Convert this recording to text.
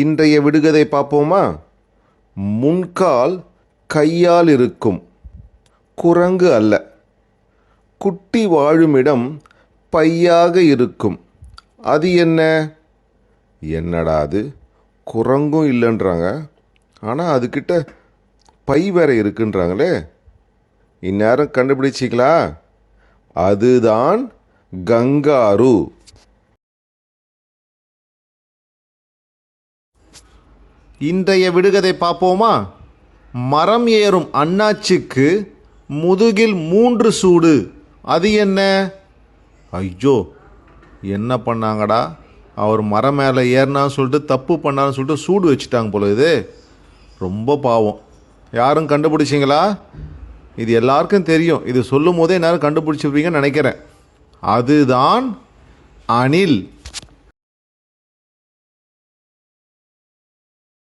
இன்றைய விடுகதை பார்ப்போமா? முன்கால் கையால் இருக்கும், குரங்கு அல்ல. குட்டி வாழுமிடம் பையாக இருக்கும், அது என்ன? என்னடா அது, குரங்கும் இல்லைன்றாங்க, ஆனால் அதுக்கிட்ட பை வேற இருக்குன்றாங்களே. இந்நேரம் கண்டுபிடிச்சிங்களா? அதுதான் கங்காரு. இன்றைய விடுகதை பார்ப்போமா? மரம் ஏறும் அண்ணாச்சிக்கு முதுகில் 3 சூடு, அது என்ன? ஐயோ, என்ன பண்ணாங்கடா? அவர் மரம் மேலே ஏறினான்னு சொல்லிட்டு தப்பு பண்ணான்னு சொல்லிட்டு சூடு வச்சுட்டாங்க போல. இது ரொம்ப பாவம். யாரும் கண்டுபிடிச்சிங்களா? இது எல்லாருக்கும் தெரியும். இது சொல்லும் போதே எல்லாரும் கண்டுபிடிச்சிருப்பீங்கன்னு நினைக்கிறேன். அதுதான் அணில்.